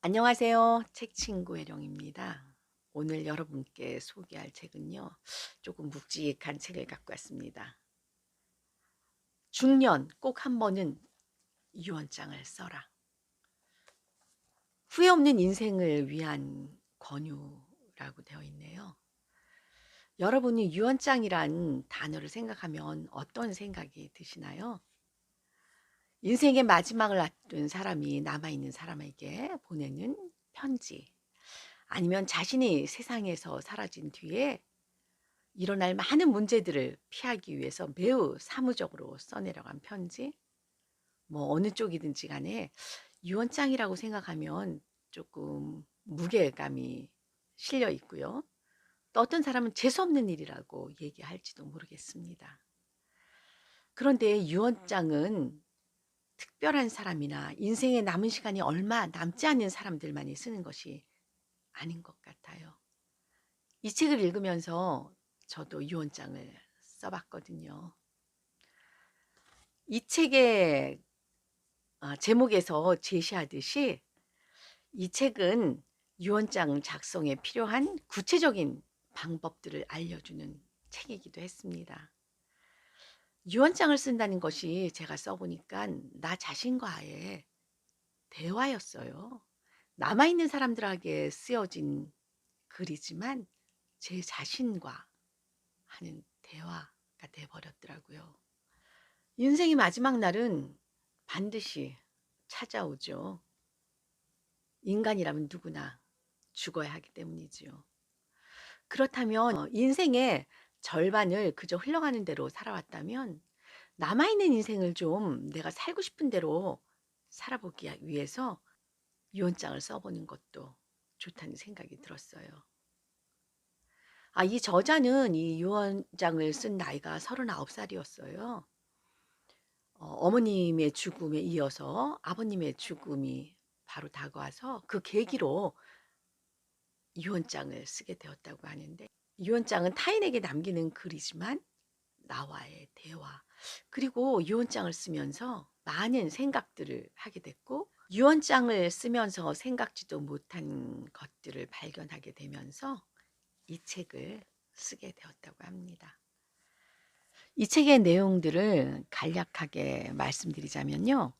안녕하세요. 책 친구 혜령입니다. 오늘 여러분께 소개할 책은요. 조금 묵직한 책을 갖고 왔습니다. 중년 꼭 한 번은 유언장을 써라. 후회 없는 인생을 위한 권유라고 되어 있네요. 여러분이 유언장이란 단어를 생각하면 어떤 생각이 드시나요? 인생의 마지막을 앞둔 사람이 남아있는 사람에게 보내는 편지, 아니면 자신이 세상에서 사라진 뒤에 일어날 많은 문제들을 피하기 위해서 매우 사무적으로 써내려간 편지, 뭐 어느 쪽이든지 간에 유언장이라고 생각하면 조금 무게감이 실려 있고요. 또 어떤 사람은 재수없는 일이라고 얘기할지도 모르겠습니다. 그런데 유언장은 특별한 사람이나 인생에 남은 시간이 얼마 남지 않은 사람들만이 쓰는 것이 아닌 것 같아요. 이 책을 읽으면서 저도 유언장을 써봤거든요. 이 책의 제목에서 제시하듯이 이 책은 유언장 작성에 필요한 구체적인 방법들을 알려주는 책이기도 했습니다. 유언장을 쓴다는 것이 제가 써보니까 나 자신과의 대화였어요. 남아있는 사람들에게 쓰여진 글이지만 제 자신과 하는 대화가 돼버렸더라고요. 인생의 마지막 날은 반드시 찾아오죠. 인간이라면 누구나 죽어야 하기 때문이지요. 그렇다면 인생의 절반을 그저 흘러가는 대로 살아왔다면 남아있는 인생을 좀 내가 살고 싶은 대로 살아보기 위해서 유언장을 써보는 것도 좋다는 생각이 들었어요. 이 저자는 이 유언장을 쓴 나이가 39살이었어요. 어머님의 죽음에 이어서 아버님의 죽음이 바로 다가와서 그 계기로 유언장을 쓰게 되었다고 하는데, 유언장은 타인에게 남기는 글이지만 나와의 대화, 그리고 유언장을 쓰면서 많은 생각들을 하게 됐고, 유언장을 쓰면서 생각지도 못한 것들을 발견하게 되면서 이 책을 쓰게 되었다고 합니다. 이 책의 내용들을 간략하게 말씀드리자면요.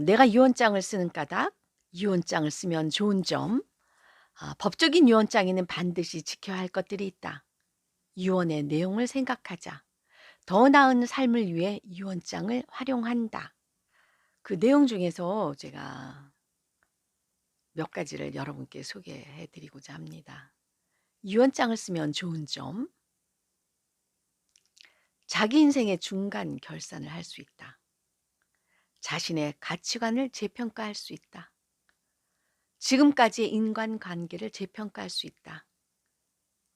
내가 유언장을 쓰는 까닭, 유언장을 쓰면 좋은 점, 법적인 유언장에는 반드시 지켜야 할 것들이 있다. 유언의 내용을 생각하자. 더 나은 삶을 위해 유언장을 활용한다. 그 내용 중에서 제가 몇 가지를 여러분께 소개해 드리고자 합니다. 유언장을 쓰면 좋은 점, 자기 인생의 중간 결산을 할 수 있다. 자신의 가치관을 재평가할 수 있다. 지금까지의 인간관계를 재평가할 수 있다.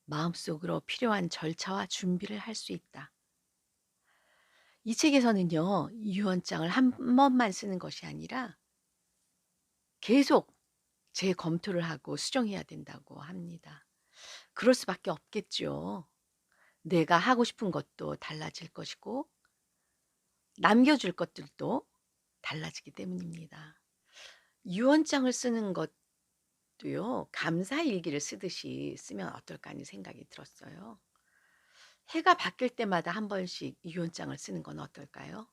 마음속으로 필요한 절차와 준비를 할 수 있다. 이 책에서는요, 유언장을 한 번만 쓰는 것이 아니라 계속 재검토를 하고 수정해야 된다고 합니다. 그럴 수밖에 없겠죠. 내가 하고 싶은 것도 달라질 것이고 남겨줄 것들도 달라지기 때문입니다. 유언장을 쓰는 것도요, 감사일기를 쓰듯이 쓰면 어떨까 하는 생각이 들었어요. 해가 바뀔 때마다 한 번씩 유언장을 쓰는 건 어떨까요?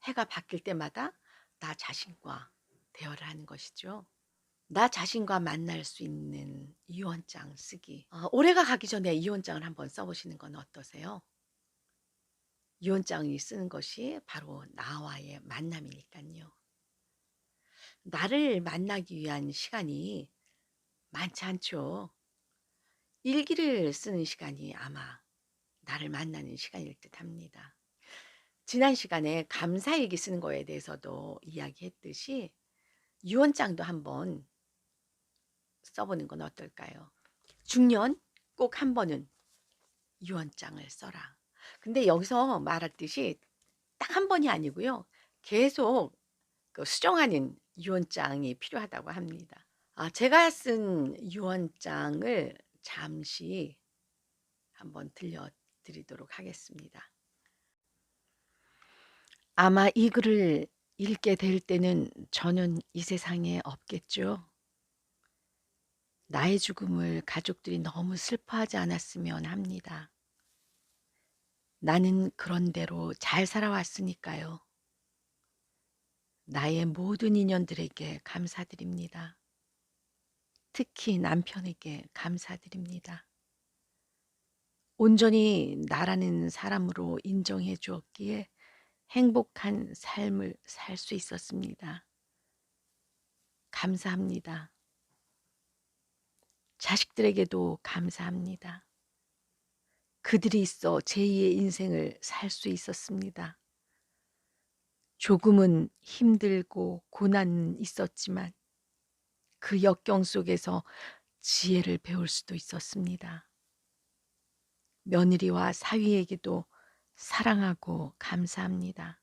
해가 바뀔 때마다 나 자신과 대화를 하는 것이죠. 나 자신과 만날 수 있는 유언장 쓰기. 올해가 가기 전에 유언장을 한번 써보시는 건 어떠세요? 유언장이 쓰는 것이 바로 나와의 만남이니까요. 나를 만나기 위한 시간이 많지 않죠. 일기를 쓰는 시간이 아마 나를 만나는 시간일 듯 합니다. 지난 시간에 감사일기 쓰는 거에 대해서도 이야기했듯이 유언장도 한번 써보는 건 어떨까요? 중년 꼭 한 번은 유언장을 써라. 근데 여기서 말했듯이 딱 한 번이 아니고요. 계속 그 수정하는 유언장이 필요하다고 합니다. 제가 쓴 유언장을 잠시 한번 들려드리도록 하겠습니다. 아마 이 글을 잃게 될 때는 저는 이 세상에 없겠죠. 나의 죽음을 가족들이 너무 슬퍼하지 않았으면 합니다. 나는 그런 대로 잘 살아왔으니까요. 나의 모든 인연들에게 감사드립니다. 특히 남편에게 감사드립니다. 온전히 나라는 사람으로 인정해 주었기에 행복한 삶을 살 수 있었습니다. 감사합니다. 자식들에게도 감사합니다. 그들이 있어 제2의 인생을 살 수 있었습니다. 조금은 힘들고 고난은 있었지만 그 역경 속에서 지혜를 배울 수도 있었습니다. 며느리와 사위에게도 사랑하고 감사합니다.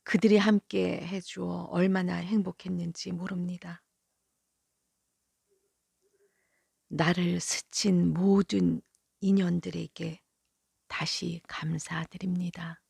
그들이 함께 해주어 얼마나 행복했는지 모릅니다. 나를 스친 모든 인연들에게 다시 감사드립니다.